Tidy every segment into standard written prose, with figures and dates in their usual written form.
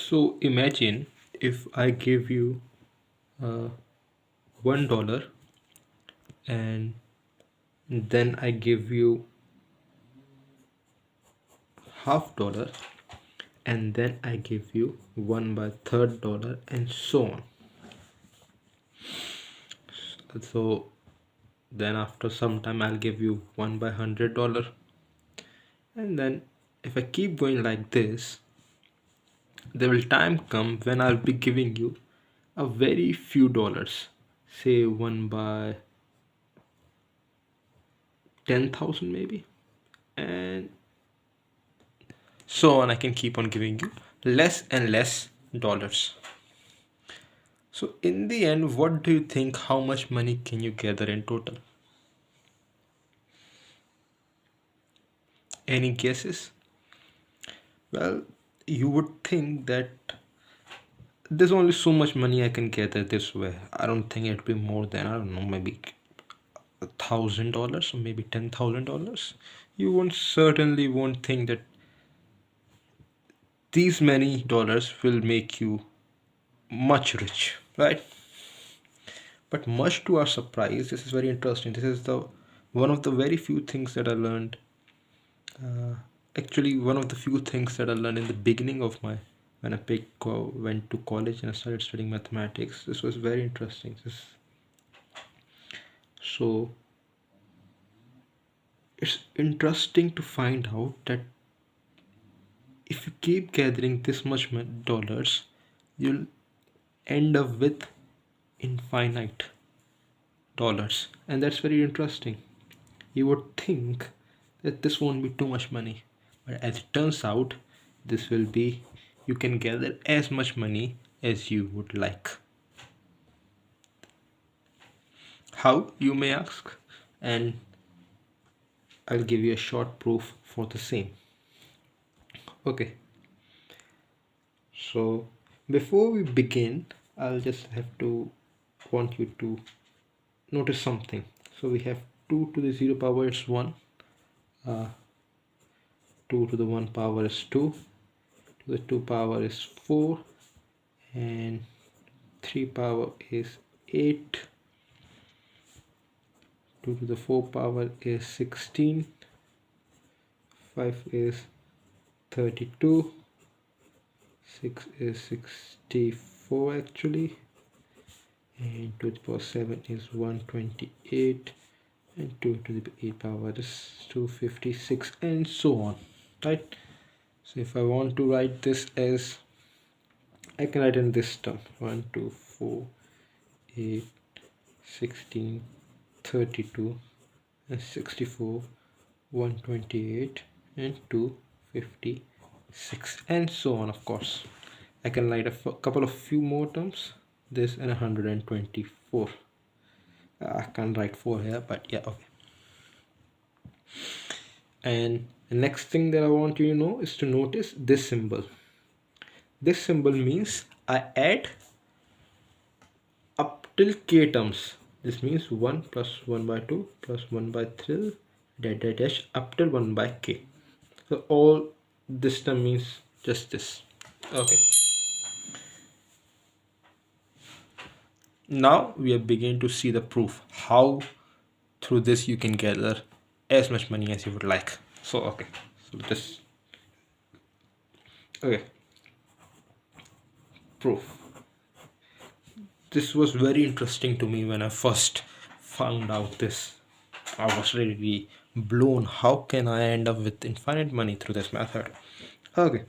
So imagine if I give you uh, $1 and then I give you $half and then I give you 1/3 dollar and so on. So then after some time I'll give you $1/100, and then if I keep going like this, there will time come when I'll be giving you a very few dollars, say 1/10,000 maybe, and so on. I can keep on giving you less and less dollars. So in the end, what do you think, how much money can you gather in total? Any guesses? Well, you would think that there's only so much money I can gather this way. I don't think it'd be more than, I don't know, maybe $1,000 or maybe $10,000. You won't certainly won't think that these many dollars will make you much rich, right? But much to our surprise, this is very interesting. This is the one of the very few things that I learned. Uh, Actually, one of the few things that I learned in the beginning of my when I went to college and I started studying mathematics. This was very interesting. So it's interesting to find out that if you keep gathering this much dollars, you'll end up with infinite dollars, and that's very interesting. You would think that this won't be too much money, but as it turns out, this will be, you can gather as much money as you would like. How, you may ask? And I'll give you a short proof for the same. Okay, so before we begin, I'll just have to want you to notice something. So we have 2 to the 0 power is 1, 2 to the 1 power is 2, to the 2 power is 4, and 3 power is 8, 2 to the 4 power is 16, 5 is 32, 6 is 64 actually, and 2 to the power 7 is 128, and 2 to the 8 power is 256, and so on, right? So if I want to write this as, I can write in this term: 1, 2, 4, 8, 16, 32, and 64, 128, and 256, and so on. Of course, I can write a couple of few more terms, this and 124. I can't write 4 here, but yeah, okay. And the next thing that I want you to know is to notice this symbol. This symbol means I add up till k terms. This means 1 plus 1 by 2 plus 1 by 3 dash up till 1 by k. So all this term means just this. Okay. Now we are beginning to see the proof how through this you can gather as much money as you would like. So okay, so this, okay, proof. This was very interesting to me when I first found out this. I was really blown. How can I end up with infinite money through this method? Okay,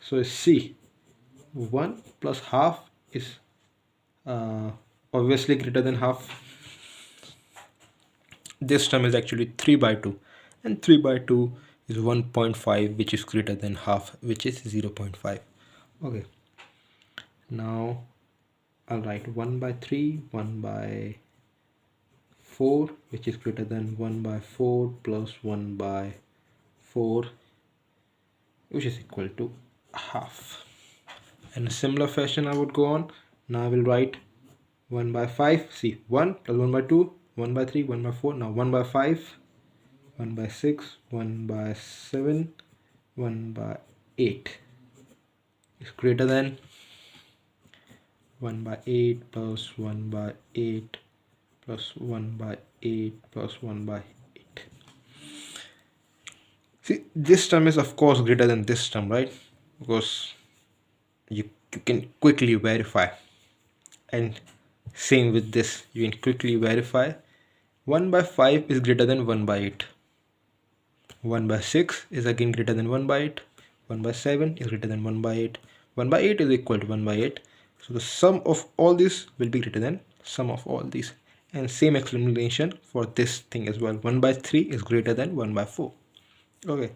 so see, 1 plus half is obviously greater than half. This term is actually 3 by 2, and 3 by 2 is 1.5, which is greater than half, which is 0.5. Okay, now I'll write 1 by 3, 1 by 4, which is greater than 1 by 4 plus 1 by 4, which is equal to half. In a similar fashion I would go on. Now I will write 1 by 5. See, 1 plus 1 by 2, 1 by 3, 1 by 4. Now 1 by 5, 1 by 6, 1 by 7, 1 by 8. is greater than 1 by 8 plus 1 by 8 plus 1 by 8 plus 1 by 8. See, this term is of course greater than this term, right? Because you can quickly verify. And same with this, you can quickly verify 1 by 5 is greater than 1 by 8. 1 by 6 is again greater than 1 by 8. 1 by 7 is greater than 1 by 8. 1 by 8 is equal to 1 by 8. So the sum of all these will be greater than sum of all these. And same explanation for this thing as well. 1 by 3 is greater than 1 by 4. Okay.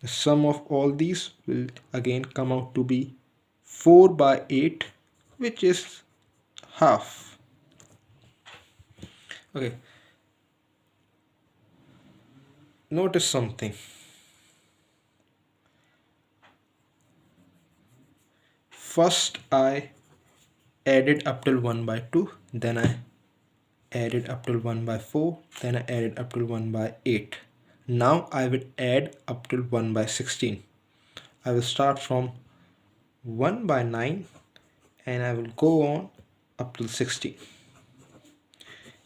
The sum of all these will again come out to be 4 by 8, which is half. Okay. Notice something. First I added up till 1 by 2, then I added up till 1 by 4, then I added up till 1 by 8. Now I will add up till 1 by 16. I will start from 1 by 9 and I will go on up till 16.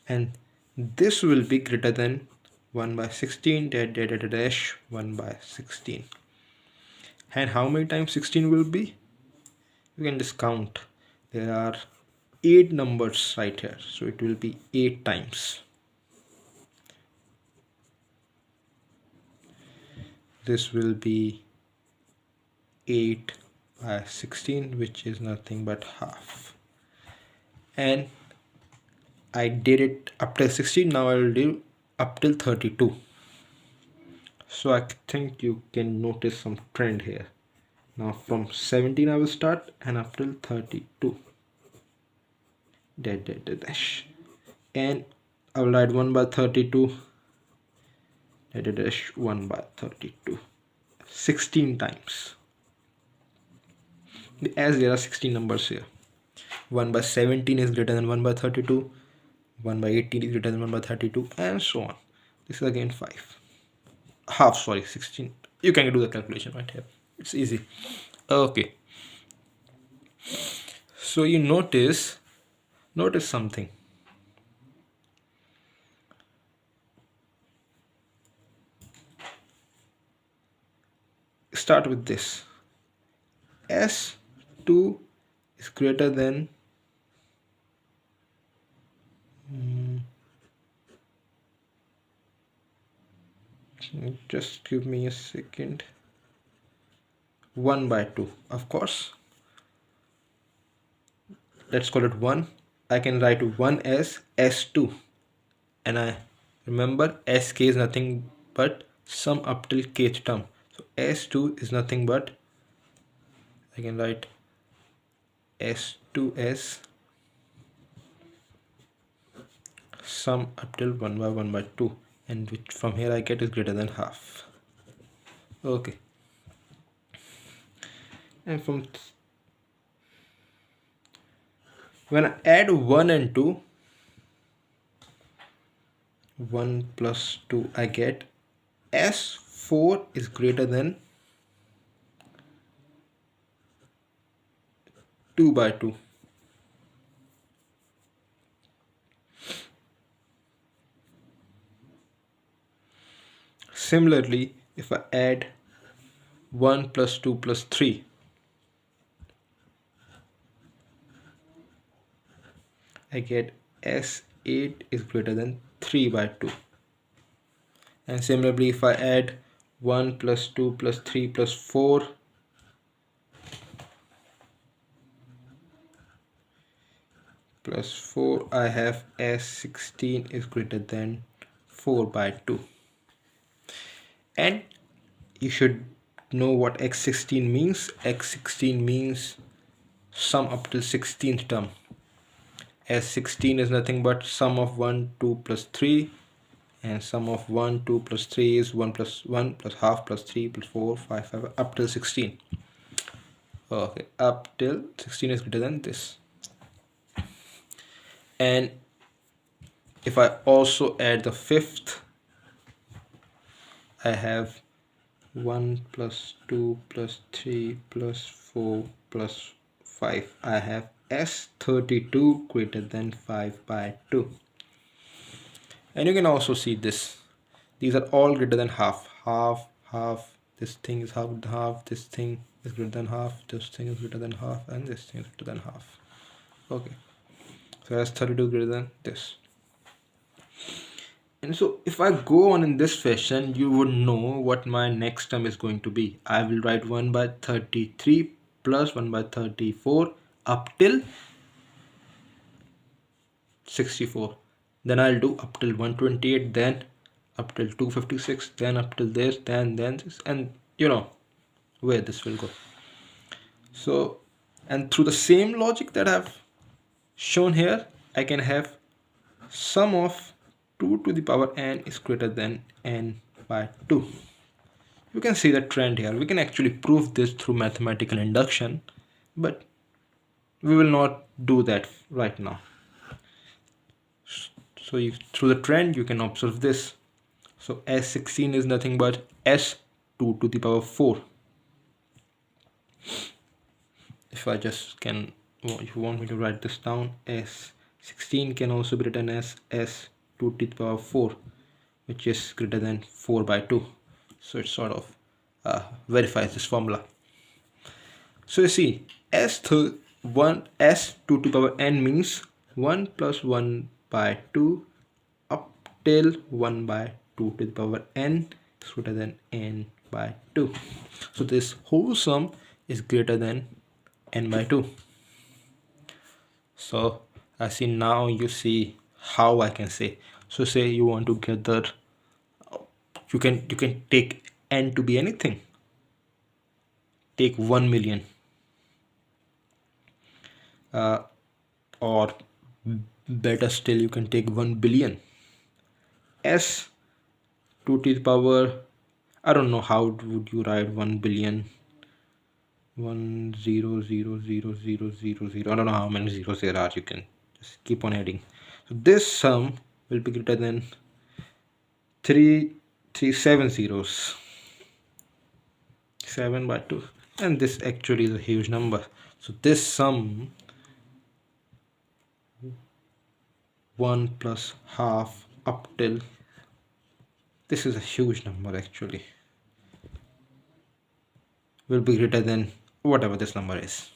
And this will be greater than 1 by 16 dash 1 by 16. And how many times 16 will be? You can just count. There are 8 numbers right here, so it will be 8 times. This will be 8 by 16, which is nothing but half. And I did it up till 16. Now I will do up till 32. So I think you can notice some trend here. Now from 17 I will start and up till 32. Dash. And I will write 1 by 32. Dash 1 by 32. 16 times. As there are 16 numbers here. 1 by 17 is greater than 1 by 32. 1 by 18 is greater than 1 by 32, and so on. This is again 5. Half, sorry, 16. You can do the calculation right here. It's easy. Okay. So you notice something. Start with this. S2 is greater than just give me a second. 1 by 2, of course. Let's call it 1. I can write 1 as S2, and I remember SK is nothing but sum up till kth term. So S2 is nothing but, I can write S2 as sum up till 1 by 1 by 2, and which from here I get is greater than half. Okay. And from when I add 1 and 2, 1 plus 2, I get S4 is greater than 2 by 2. Similarly, if I add 1 plus 2 plus 3, I get S8 is greater than 3 by 2. And similarly, if I add 1 plus 2 plus 3 plus 4, plus 4, I have S16 is greater than 4 by 2. And you should know what x16 means. X16 means sum up till 16th term. S16 is nothing but sum of 1, 2 plus 3, and sum of 1, 2 plus 3 is 1 plus 1 plus half plus 3 plus 4, 5, 5 up till 16. Okay, up till 16 is greater than this. And if I also add the fifth, I have 1 plus 2 plus 3 plus 4 plus 5. I have S32 greater than 5 by 2. And you can also see this. These are all greater than half. Half, half. This thing is half. This thing is greater than half. This thing is greater than half. And this thing is greater than half. Okay. So S32 greater than this. And so if I go on in this fashion, you would know what my next term is going to be. I will write 1 by 33 plus 1 by 34 up till 64. Then I'll do up till 128, then up till 256, then up till this, then this, and you know where this will go. So, and through the same logic that I've shown here, I can have sum of 2 to the power n is greater than n by 2. You can see the trend here. We can actually prove this through mathematical induction, but we will not do that right now. So through the trend you can observe this. So S16 is nothing but S2 to the power 4. If I just can, if you want me to write this down, S16 can also be written as S2 to the power 4, which is greater than 4 by 2. So it sort of verifies this formula. So you see, S2 to the power n means 1 plus 1 by 2 up till 1 by 2 to the power n is greater than n by 2. So this whole sum is greater than n by 2. So I see now you see how I can say. So say you want to gather, you can take n to be anything. Take 1 million. Or better still, you can take 1 billion. S 2 to the power, I don't know how would you write 1 billion. 1 0 0 0 0 0 0. I don't know how many zeros there are. You can just keep on adding. So this sum will be greater than 7 zeros. 7 by 2. And this actually is a huge number. So this sum 1 plus half up till, this is a huge number actually, will be greater than whatever this number is.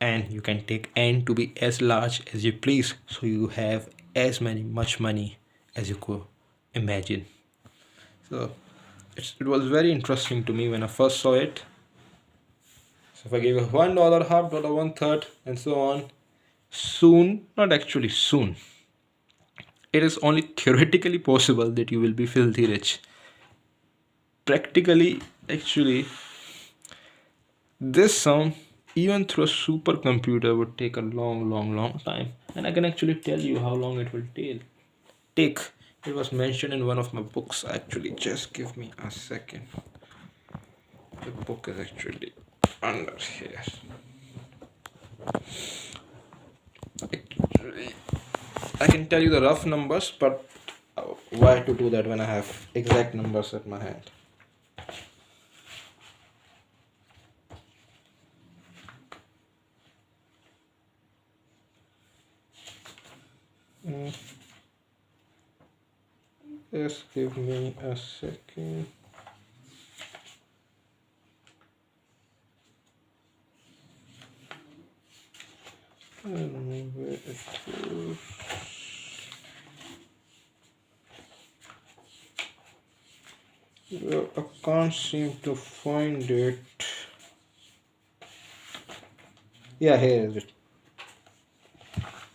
And you can take n to be as large as you please, so you have as much money as you could imagine. So it was very interesting to me when I first saw it. So if I give you $1, half dollar, 1/3, and so on, soon, not actually soon, it is only theoretically possible that you will be filthy rich. Practically, actually, this sum, even through a supercomputer, would take a long time. And I can actually tell you how long it will take. It was mentioned in one of my books actually. Just give me a second. The book is actually under here. Actually, I can tell you the rough numbers, but why to do that when I have exact numbers at my hand? Just give me a second. I don't know where it is. Well, I can't seem to find it. Yeah, here is it.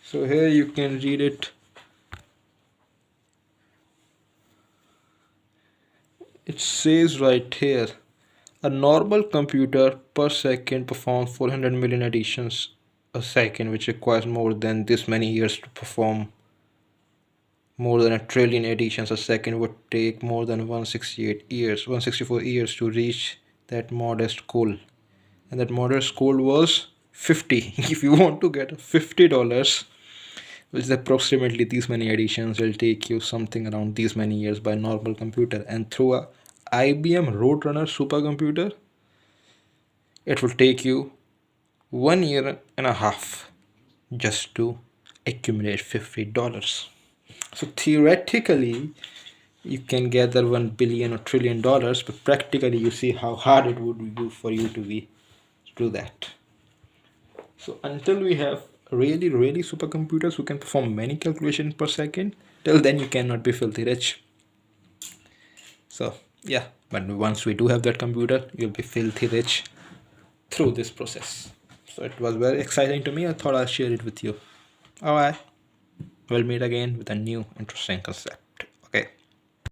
So here you can read it. It says right here, a normal computer per second performs 400 million additions a second, which requires more than this many years to perform. More than 1 trillion additions a second would take more than 164 years to reach that modest goal. And that modest goal was 50. If you want to get $50 which is approximately these many additions will take you something around these many years by normal computer. And through a IBM Roadrunner supercomputer, it will take you 1 year and a half just to accumulate $50. So theoretically, you can gather 1 billion or trillion dollars, but practically you see how hard it would be for you to do that. So until we have really supercomputers who can perform many calculations per second, till then you cannot be filthy rich. So yeah, but once we do have that computer, you'll be filthy rich through this process. So it was very exciting to me. I thought I'll share it with you. Alright, we'll meet again with a new interesting concept. Okay.